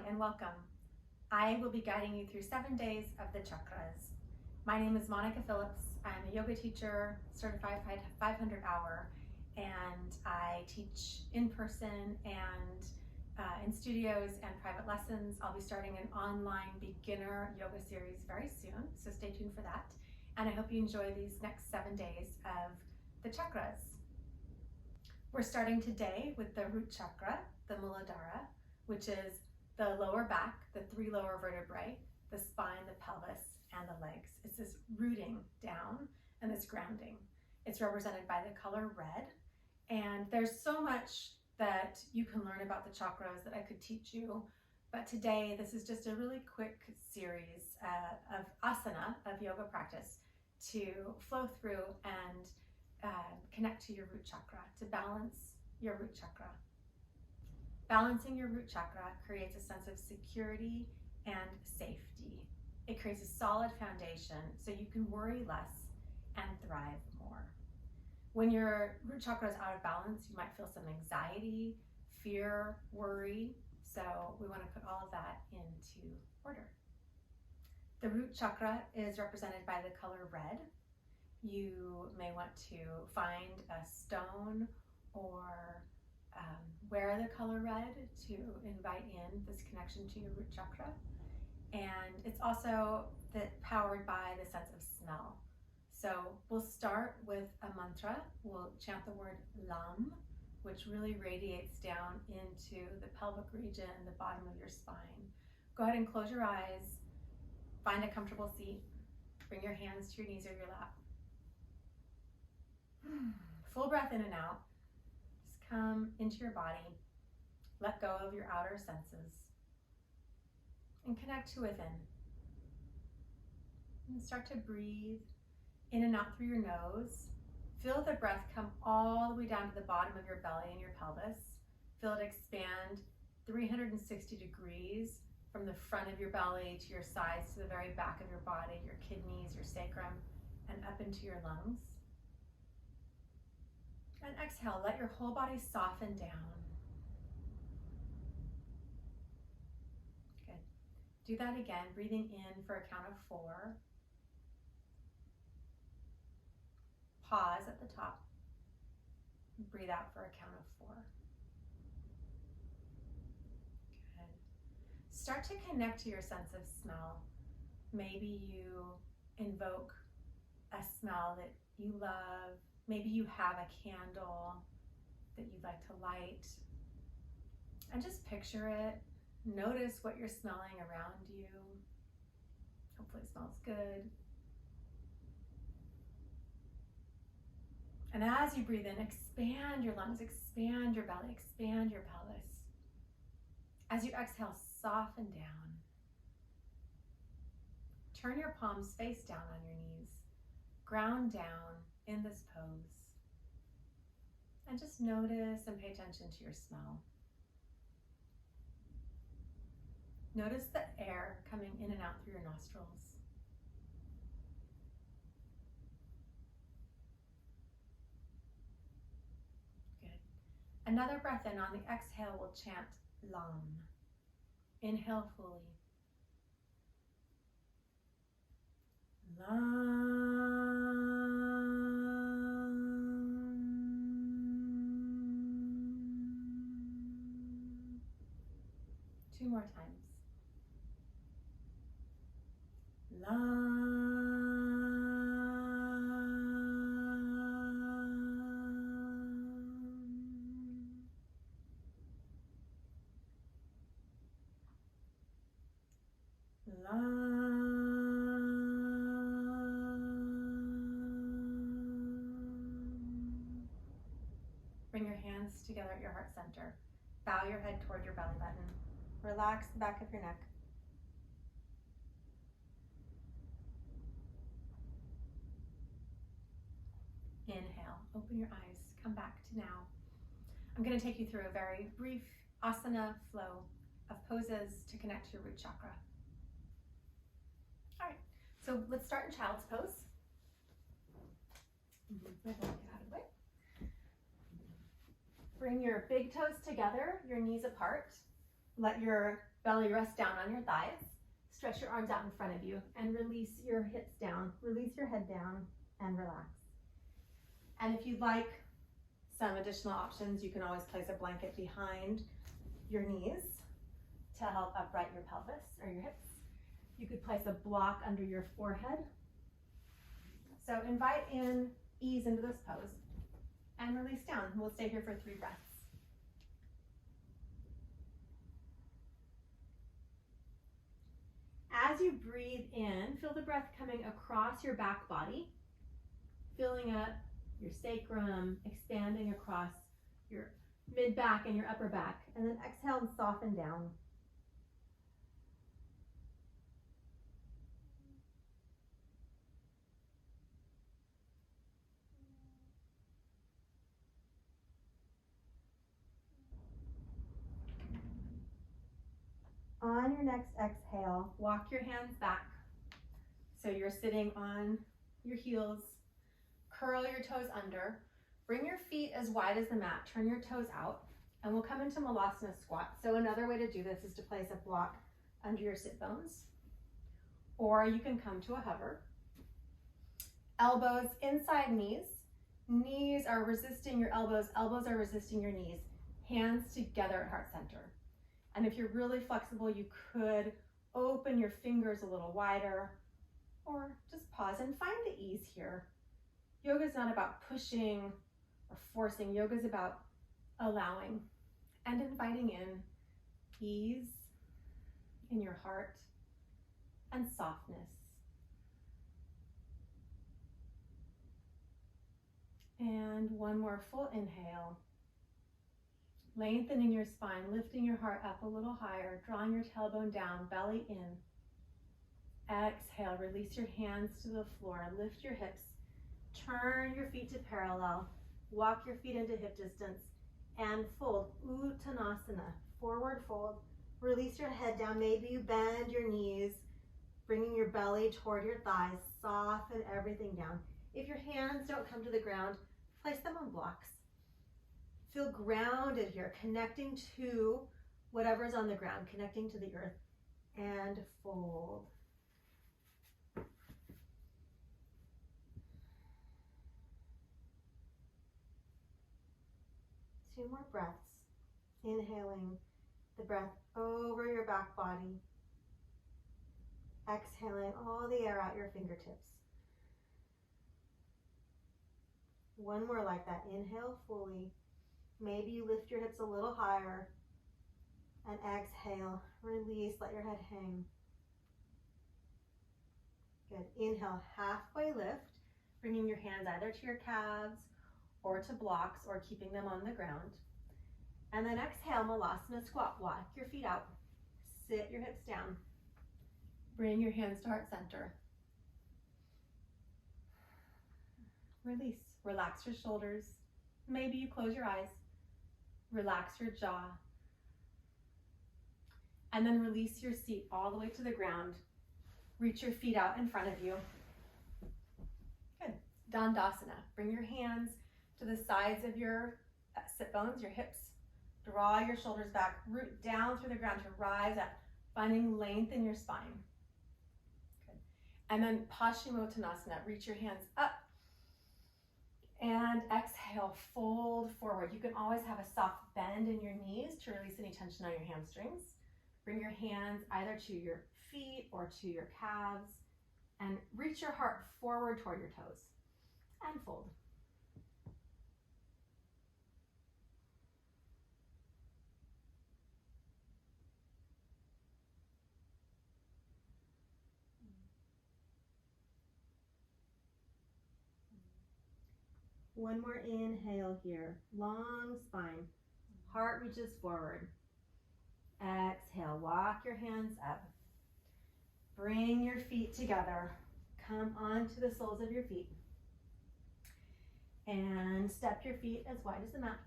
and welcome. I will be guiding you through 7 days of the chakras. My name is Monica Phillips. I'm a yoga teacher, certified 500 hour, and I teach in person and in studios and private lessons. I'll be starting an online beginner yoga series very soon, so stay tuned for that. And I hope you enjoy these next 7 days of the chakras. We're starting today with the root chakra, the Muladhara, which is the lower back, the 3 lower vertebrae, the spine, the pelvis, and the legs. It's this rooting down and this grounding. It's represented by the color red. And there's so much that you can learn about the chakras that I could teach you. But today, this is just a really quick series of asana, of yoga practice, to flow through and connect to your root chakra, to balance your root chakra. Balancing your root chakra creates a sense of security and safety. It creates a solid foundation so you can worry less and thrive more. When your root chakra is out of balance, you might feel some anxiety, fear, worry. So we want to put all of that into order. The root chakra is represented by the color red. You may want to find a stone or wear the color red to invite in this connection to your root chakra. And it's also powered by the sense of smell. So we'll start with a mantra. We'll chant the word Lam, which really radiates down into the pelvic region, the bottom of your spine. Go ahead and close your eyes, find a comfortable seat, bring your hands to your knees or your lap. Full breath in and out. Just come into your body. Let go of your outer senses and connect to within. And start to breathe in and out through your nose. Feel the breath come all the way down to the bottom of your belly and your pelvis. Feel it expand 360 degrees from the front of your belly to your sides, to the very back of your body, your kidneys, your sacrum, and up into your lungs. And exhale, let your whole body soften down. Good. Do that again, breathing in for a count of 4. Pause at the top. Breathe out for a count of 4. Good. Start to connect to your sense of smell. Maybe you invoke a smell that you love. Maybe you have a candle that you'd like to light. And just picture it. Notice what you're smelling around you. Hopefully it smells good. And as you breathe in, expand your lungs, expand your belly, expand your pelvis. As you exhale, soften down. Turn your palms face down on your knees. Ground down in this pose. And just notice and pay attention to your smell. Notice the air coming in and out through your nostrils. Another breath in. On the exhale, we'll chant Lam. Inhale fully. Lam. 2 more times. Lam. Bring your hands together at your heart center. Bow your head toward your belly button. Relax the back of your neck. Inhale, open your eyes, come back to now. I'm going to take you through a very brief asana flow of poses to connect to your root chakra. All right, so let's start in child's pose. Get out of the way. Bring your big toes together, your knees apart. Let your belly rest down on your thighs. Stretch your arms out in front of you and release your hips down. Release your head down and relax. And if you'd like some additional options, you can always place a blanket behind your knees to help upright your pelvis or your hips. You could place a block under your forehead. So invite in ease into this pose and release down. We'll stay here for 3 breaths. As you breathe in, feel the breath coming across your back body, filling up your sacrum, expanding across your mid-back and your upper back, and then exhale and soften down. On your next exhale, walk your hands back. So you're sitting on your heels. Curl your toes under. Bring your feet as wide as the mat. Turn your toes out. And we'll come into malasana squat. So another way to do this is to place a block under your sit bones. Or you can come to a hover. Elbows inside knees. Knees are resisting your elbows. Elbows are resisting your knees. Hands together at heart center. And if you're really flexible, you could open your fingers a little wider or just pause and find the ease here. Yoga is not about pushing or forcing. Yoga is about allowing and inviting in ease in your heart and softness. And one more full inhale. Lengthening your spine, lifting your heart up a little higher, drawing your tailbone down, belly in. Exhale, release your hands to the floor, lift your hips, turn your feet to parallel, walk your feet into hip distance, and fold, uttanasana, forward fold. Release your head down, maybe you bend your knees, bringing your belly toward your thighs, soften everything down. If your hands don't come to the ground, place them on blocks. Feel grounded here, connecting to whatever's on the ground, connecting to the earth, and fold. Two more breaths. Inhaling the breath over your back body. Exhaling all the air out your fingertips. One more like that. Inhale fully. Maybe you lift your hips a little higher. And exhale, release, let your head hang. Good. Inhale, halfway lift, bringing your hands either to your calves or to blocks or keeping them on the ground. And then exhale, malasana squat. Walk your feet out. Sit your hips down. Bring your hands to heart center. Release. Relax your shoulders. Maybe you close your eyes. Relax your jaw. And then release your seat all the way to the ground. Reach your feet out in front of you. Good. Dandasana. Bring your hands to the sides of your sit bones, your hips. Draw your shoulders back. Root down through the ground to rise up, finding length in your spine. Good. And then paschimottonasana. Reach your hands up. And exhale, fold forward. You can always have a soft bend in your knees to release any tension on your hamstrings. Bring your hands either to your feet or to your calves and reach your heart forward toward your toes and fold. One more inhale here. Long spine. Heart reaches forward. Exhale. Walk your hands up. Bring your feet together. Come onto the soles of your feet. And step your feet as wide as the mat.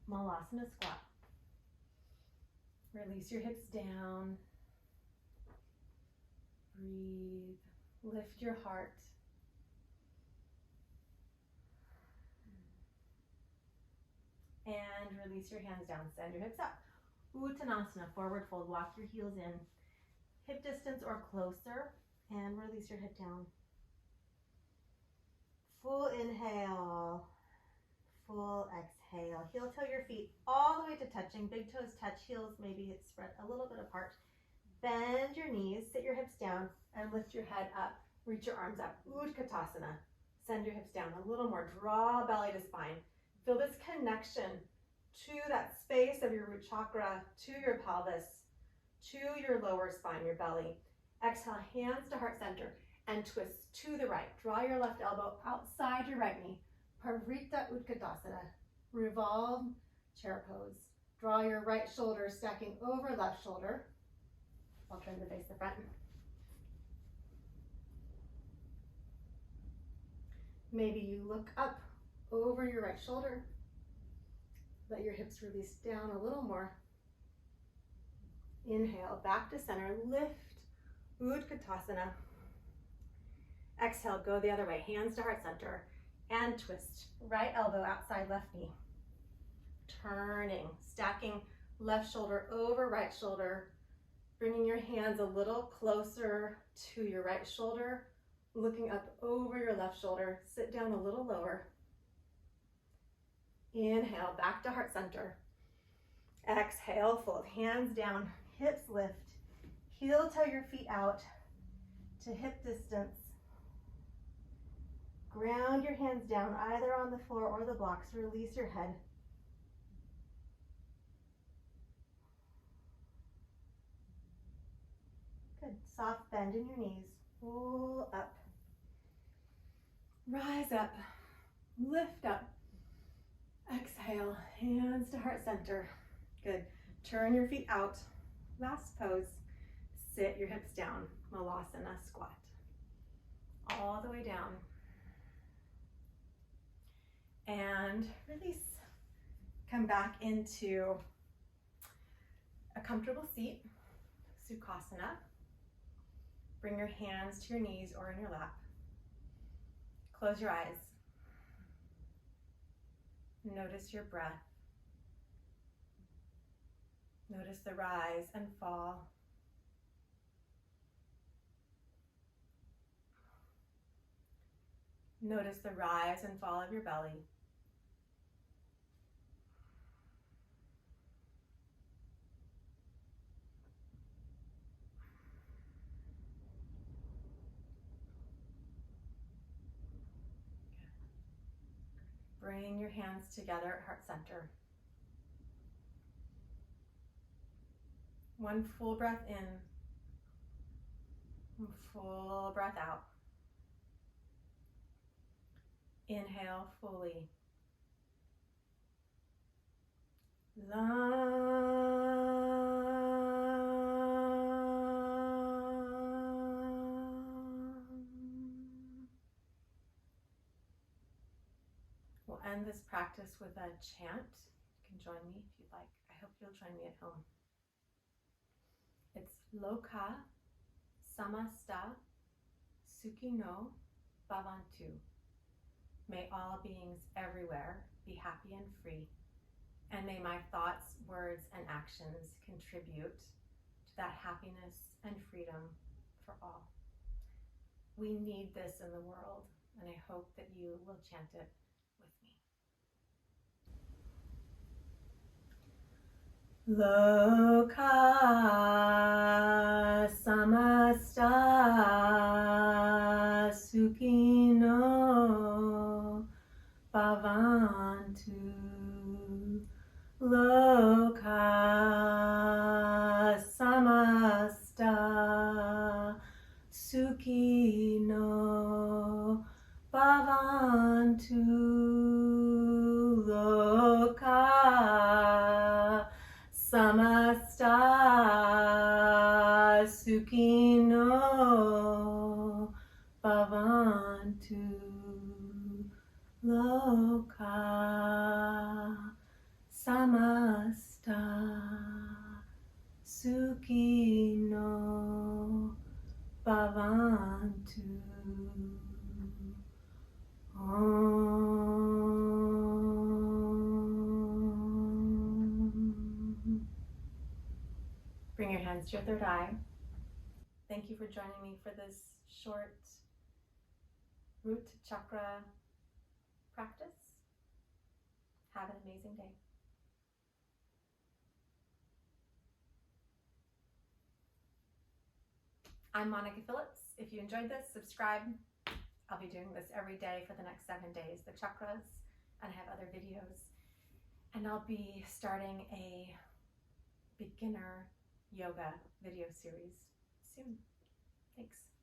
Malasana squat. Release your hips down. Breathe. Lift your heart. And release your hands down. Send your hips up. Uttanasana, forward fold. Walk your heels in, hip distance or closer, and release your head down. Full inhale, full exhale. Heel toe your feet all the way to touching. Big toes touch, heels maybe it's spread a little bit apart. Bend your knees, sit your hips down, and lift your head up. Reach your arms up. Utkatasana. Send your hips down a little more. Draw belly to spine. Feel this connection to that space of your root chakra, to your pelvis, to your lower spine, your belly. Exhale, hands to heart center, and twist to the right. Draw your left elbow outside your right knee. Parvritta utkatasana. Revolve chair pose. Draw your right shoulder stacking over left shoulder. I'll turn to face the front. Maybe you look up over your right shoulder. Let your hips release down a little more. Inhale, back to center, lift, utkatasana. Exhale, go the other way, hands to heart center, and twist. Right elbow outside left knee. Turning, stacking left shoulder over right shoulder, bringing your hands a little closer to your right shoulder, looking up over your left shoulder. Sit down a little lower. Inhale, back to heart center. Exhale, fold hands down, hips lift. Heel toe your feet out to hip distance. Ground your hands down either on the floor or the blocks. Release your head. Good. Soft bend in your knees. Pull up. Rise up. Lift up. Exhale. Hands to heart center. Good. Turn your feet out. Last pose. Sit your hips down. Malasana squat. All the way down. And release. Come back into a comfortable seat. Sukhasana. Bring your hands to your knees or in your lap. Close your eyes. Notice your breath. Notice the rise and fall. Notice the rise and fall of your belly. Bring your hands together at heart center. One full breath in, one full breath out. Inhale fully. We'll end this practice with a chant. You can join me if you'd like. I hope you'll join me at home. It's Lokah Samastah Sukhino Bhavantu. May all beings everywhere be happy and free, and may my thoughts, words, and actions contribute to that happiness and freedom for all. We need this in the world, and I hope that you will chant it with me. Lokah Samastah Sukhino Bhavantu. Lokah Samastah Sukhino Bhavantu. Lokah Samastah Sukhino Bhavantu. Lokah Samastah Sukhino Bhavantu. Om. Bring your hands to your third eye. Thank you for joining me for this short root chakra practice. Have an amazing day. I'm Monica Phillips. If you enjoyed this, subscribe. I'll be doing this every day for the next 7 days, the chakras, and I have other videos. And I'll be starting a beginner yoga video series soon. Thanks.